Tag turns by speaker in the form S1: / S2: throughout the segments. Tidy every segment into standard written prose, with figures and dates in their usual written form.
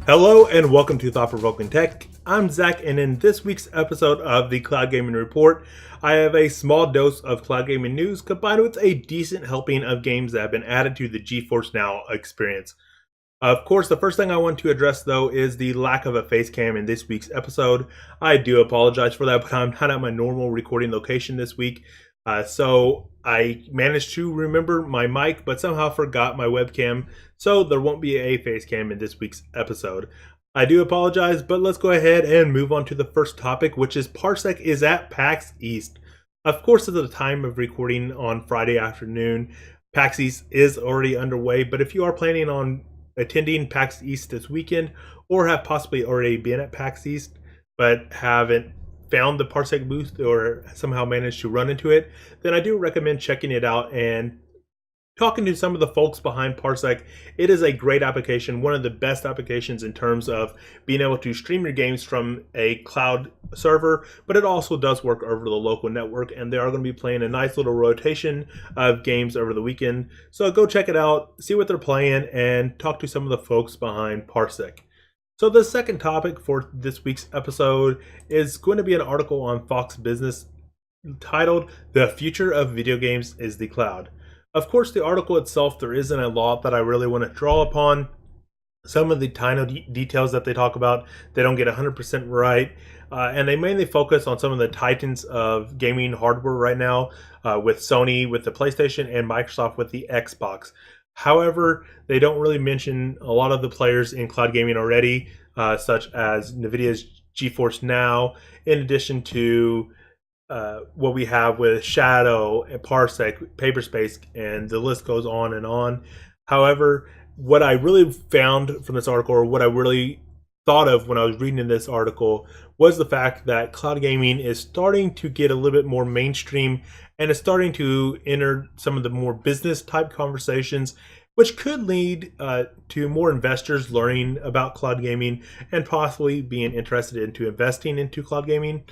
S1: Hello and welcome to Provoking Tech. I'm Zach, and in this week's episode of the Cloud Gaming Report, I have a small dose of cloud gaming news combined with a decent helping of games that have been added to the GeForce Now experience. Of course, the first thing I want to address though is the lack of a face cam in this week's episode. I do apologize for that, but I'm not at my normal recording location this week. So I managed to remember my mic, but somehow forgot my webcam. So there won't be a face cam in this week's episode. I do apologize, but let's go ahead and move on to the first topic, which is Parsec is at PAX East. Of course, at the time of recording on Friday afternoon, PAX East is already underway. But if you are planning on attending PAX East this weekend, or have possibly already been at PAX East, but haven't found the Parsec booth or somehow managed to run into it, then I do recommend checking it out and talking to some of the folks behind Parsec. It is a great application, one of the best applications in terms of being able to stream your games from a cloud server, but it also does work over the local network, and they are going to be playing a nice little rotation of games over the weekend. So go check it out, see what they're playing, and talk to some of the folks behind Parsec. So the second topic for this week's episode is going to be an article on Fox Business titled "The Future of Video Games is the Cloud." Of course, the article itself, there isn't a lot that I really want to draw upon. Some of the tiny details that they talk about, they don't get 100% right. And they mainly focus on some of the titans of gaming hardware right now, with Sony, with the PlayStation, and Microsoft with the Xbox. However, they don't really mention a lot of the players in cloud gaming already, such as NVIDIA's GeForce Now, in addition to what we have with Shadow, and Parsec, Paperspace, and the list goes on and on. However, what I really found from this article, or what I really thought of when I was reading this article, was the fact that cloud gaming is starting to get a little bit more mainstream and is starting to enter some of the more business type conversations, which could lead to more investors learning about cloud gaming and possibly being interested into investing into cloud gaming.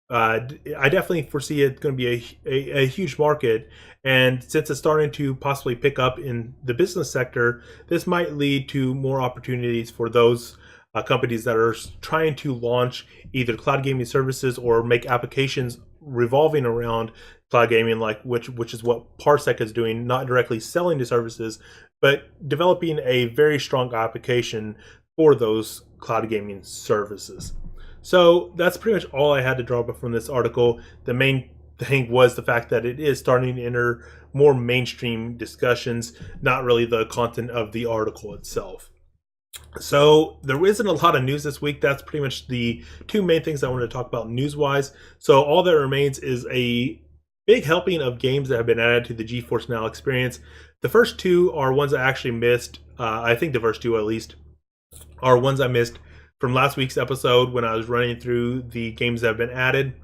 S1: I definitely foresee it's going to be a huge market, and since it's starting to possibly pick up in the business sector, this might lead to more opportunities for those companies that are trying to launch either cloud gaming services or make applications revolving around cloud gaming, like which is what Parsec is doing, not directly selling the services, but developing a very strong application for those cloud gaming services. So that's pretty much all I had to draw up from this article. The main thing was the fact that it is starting to enter more mainstream discussions, not really the content of the article itself. So there isn't a lot of news this week. That's pretty much the two main things I wanted to talk about news-wise. So all that remains is a big helping of games that have been added to the GeForce Now experience. The first two are ones I actually missed. I think the first two, at least, are ones I missed from last week's episode when I was running through the games that have been added.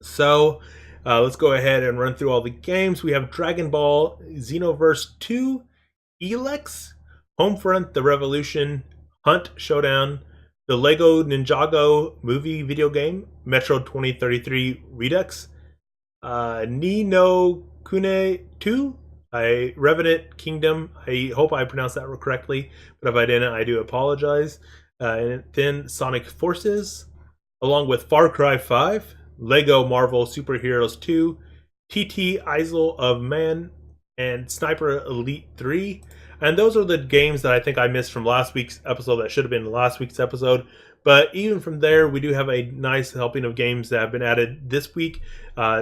S1: So let's go ahead and run through all the games. We have Dragon Ball Xenoverse 2, Elex, Homefront: The Revolution, Hunt Showdown, the Lego Ninjago movie video game, Metro 2033 Redux, Ni no Kune 2, Revenant Kingdom. I hope I pronounced that correctly, but if I didn't, I do apologize. And then Sonic Forces, along with Far Cry 5, Lego Marvel Super Heroes 2, TT Isle of Man, and Sniper Elite 3. And those are the games that I think I missed from last week's episode that should have been last week's episode. But even from there, we do have a nice helping of games that have been added this week,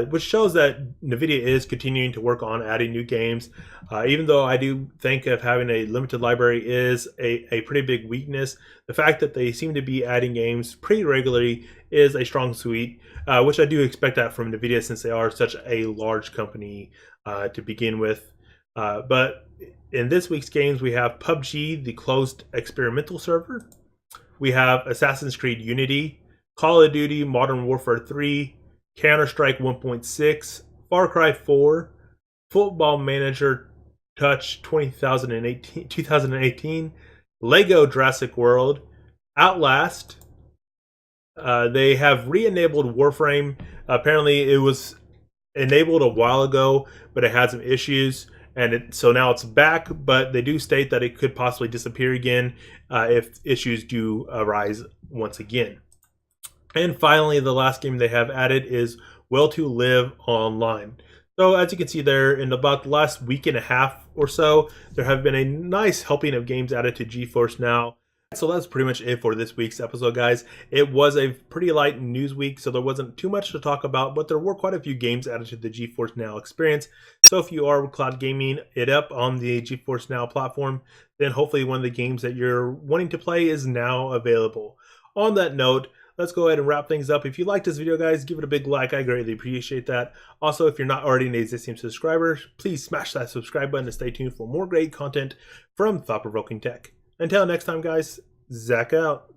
S1: which shows that NVIDIA is continuing to work on adding new games. Even though I do think of having a limited library is a pretty big weakness, the fact that they seem to be adding games pretty regularly is a strong suit, which I do expect that from NVIDIA since they are such a large company to begin with. But in this week's games, we have PUBG, the closed experimental server. We have Assassin's Creed Unity, Call of Duty Modern Warfare 3, Counter-Strike 1.6, Far Cry 4, Football Manager Touch 2018, Lego Jurassic World, Outlast. They have re-enabled Warframe. Apparently it was enabled a while ago, but it had some issues. and so now it's back, but they do state that it could possibly disappear again if issues do arise once again. And finally, the last game they have added is Will to Live Online. So as you can see there, in about the last week and a half or so, there have been a nice helping of games added to GeForce Now. So that's pretty much it for this week's episode, guys. It was a pretty light news week, so there wasn't too much to talk about, but there were quite a few games added to the GeForce Now experience. So if you are cloud gaming it up on the GeForce Now platform, then hopefully one of the games that you're wanting to play is now available. On that note, let's go ahead and wrap things up. If you liked this video, guys, give it a big like. I greatly appreciate that. Also, if you're not already an existing subscriber, please smash that subscribe button to stay tuned for more great content from Thought Provoking Tech. Until next time, guys, Zach out.